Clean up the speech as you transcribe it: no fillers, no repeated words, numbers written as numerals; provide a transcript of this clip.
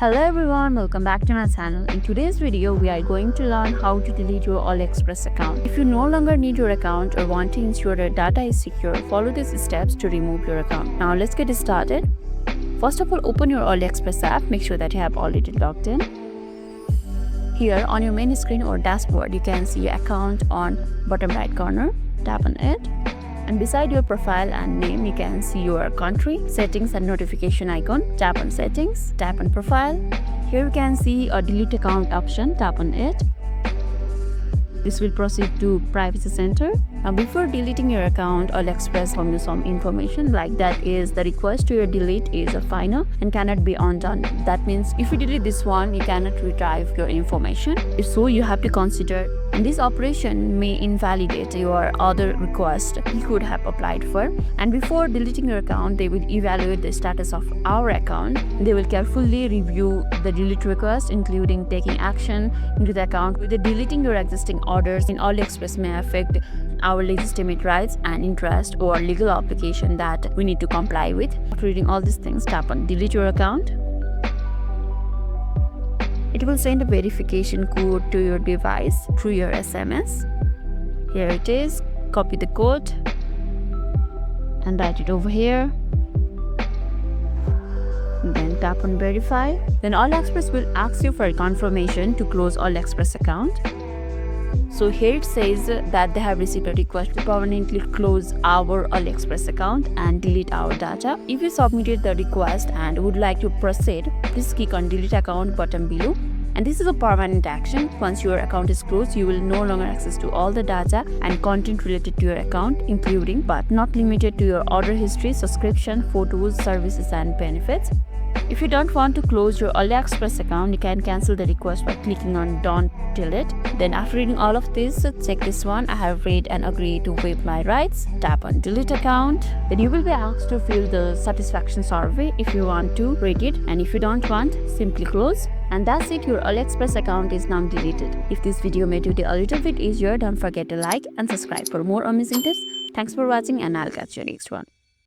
Hello everyone, welcome back to my channel. In today's video, we are going to learn how to delete your AliExpress account. If you no longer need your account or want to ensure that data is secure, follow these steps to remove your account. Now let's get started. First of all, open your AliExpress app. Make sure that you have already logged in. Here on your main screen or dashboard, you can see your account on bottom right corner. Tap on it. And beside your profile and name, you can see your country, settings and notification icon. Tap on settings, tap on profile. Here you can see a delete account option. Tap on it. This will proceed to privacy center. Now before deleting your account, AliExpress gives you some information like that is the request to your delete is a final and cannot be undone. That means if you delete this one, you cannot retrieve your information. If so, you have to consider, and this operation may invalidate your other request you could have applied for. And before deleting your account, they will evaluate the status of our account. They will carefully review the delete request, including taking action into the account. With the deleting your existing orders in AliExpress may affect our legitimate rights and interest or legal obligation that we need to comply with. After reading all these things, tap on delete your account. It will send a verification code to your device through your SMS. Here it is. Copy the code and write it over here. And then tap on verify. Then AliExpress will ask you for a confirmation to close AliExpress account. So here it says that they have received a request to permanently close our AliExpress account and delete our data. If you submitted the request and would like to proceed, please click on delete account button below. And this is a permanent action. Once your account is closed, you will no longer access to all the data and content related to your account, including but not limited to your order history, subscription, photos, services and benefits. If you don't want to close your AliExpress account, you can cancel the request by clicking on don't delete. Then after reading all of this, check this one. I have read and agreed to waive my rights. Tap on delete account. Then you will be asked to fill the satisfaction survey if you want to read it, and if you don't want, simply close. And that's it, your AliExpress account is now deleted. If this video made your day a little bit easier, don't forget to like and subscribe for more amazing tips. Thanks for watching and I'll catch you next one.